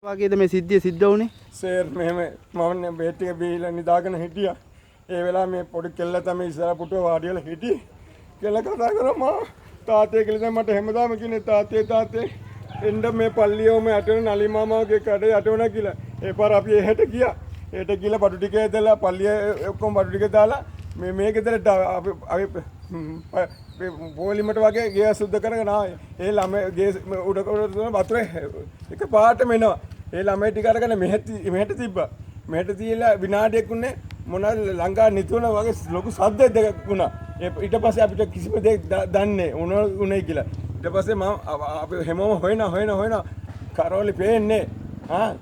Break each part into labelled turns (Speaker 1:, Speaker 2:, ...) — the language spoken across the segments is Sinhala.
Speaker 1: වගේද මේ සිද්ධිය සිද්ධ වුනේ?
Speaker 2: සර් මෙහෙම මම බේට් එක බීලා නිදාගෙන හිටියා. ඒ වෙලාව මේ පොඩි කෙල්ල තමයි ඉස්සරහ පුටුව වාඩි වෙලා හිටියේ. කෙල්ල කතා කරා මා තාත්තේ කියලා දැන් මට හැමදාම කියන්නේ තාත්තේ එන්න මේ පල්ලියෝම යටවෙන නලි මාමාගේ කඩේ යටවෙන කියලා. ඒ පාර අපි එහෙට ගියා. එහෙට ගිහලා බඩු ටික ඇදලා පල්ලිය ඔක්කොම බඩු ටික දාලා මේ ගෙදරට අපි පොලිමට වගේ ගේ සුද්ධ කරගෙන ආවේ. ඒ ළමයි ගේ උඩ වතුරේ එක පාටම එනවා. ඒ ළමයි ටික අරගෙන මෙහෙට තිබ්බා. මෙහෙට තියලා විනාඩියක් උන්නේ මොනවාද ලංකා නිතුන වගේ ලොකු සද්ද දෙකක් වුණා. ඊට පස්සේ අපිට කිසිම දෙයක් දන්නේ උනේ කියලා. ඊට පස්සේ මම අපි හැමෝම හොයන කරෝලි පේන්නේ.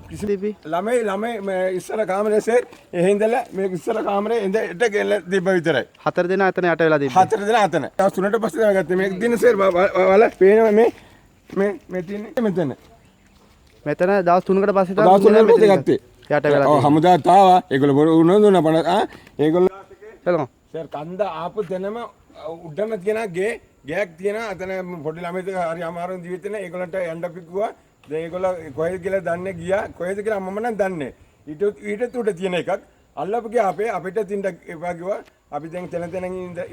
Speaker 2: කිසිම ළමයි ඉස්සර කාමරේ සෙත් එහෙ ඉඳලා මේ ඉස්සර කාමරේ ඉඳ ගෙල්ල තිබ්බ විතරයි.
Speaker 1: 4 දෙනා එතන යට වෙලා තිබ්බා.
Speaker 2: 4 දෙනා අතන. දවස් 3ට පස්සේ දාගත්තේ. මේක දින සර් වල පේනවා මේ තියෙන්නේ මෙතන.
Speaker 1: මෙතන දවස් 3කට පස්සේ
Speaker 2: දවස් 3කට පස්සේ ගත්තේ.
Speaker 1: යට වෙලා.
Speaker 2: ඔව් හමුදාත් ආවා. ඒගොල්ලෝ බොරු උනන්දුන පණ ඒගොල්ලෝ
Speaker 1: hello
Speaker 2: සර් කන්ද ආපු දෙනම උඩම තියෙන ගෑක් තියෙන අතන පොඩි ළමයිද හරි අමාරුන් ජීවිතේ නේ ඒගොල්ලන්ට යන්න පිටුවා. දැන් ඒගොල්ලෝ කොහෙද කියලා දන්නේ ගියා. කොහෙද කියලා මම නම් දන්නේ. ඊට උඩ තියෙන එකක් අල්ලපු ගියා අපිට තින්න එපා කිව්වා. අපි දැන් තැන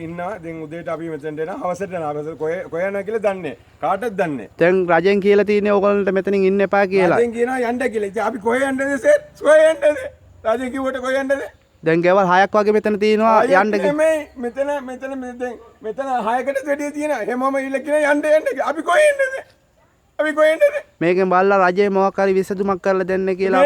Speaker 2: ඉන්නවා. දැන් උදේට අපි මෙතනට එනවා. හවසට එනවා. කොහෙ යනවා කියලා දන්නේ. කාටවත් දන්නේ.
Speaker 1: දැන් රජෙන් කියලා තියෙන්නේ ඕගොල්ලන්ට මෙතනින් ඉන්න එපා කියලා.
Speaker 2: රජෙන් කියනවා යන්න කියලා. ඉතින් අපි කොහෙ යන්නද සර්? කොහෙ යන්නද? රජෙන් කිව්වට කොහෙ යන්නද?
Speaker 1: දැන් ගෙවල් 6ක් වගේ මෙතන තියෙනවා යන්න
Speaker 2: මෙතන 6කට වැඩි තියෙනවා. හැමෝම ඉල්ල කියන යන්න අපි කොහෙ යන්නද? අපි කොහෙ යන්නද?
Speaker 1: මේකෙන් බලලා රජේ මොකක් හරි විසඳුමක් කරලා දෙන්න කියලා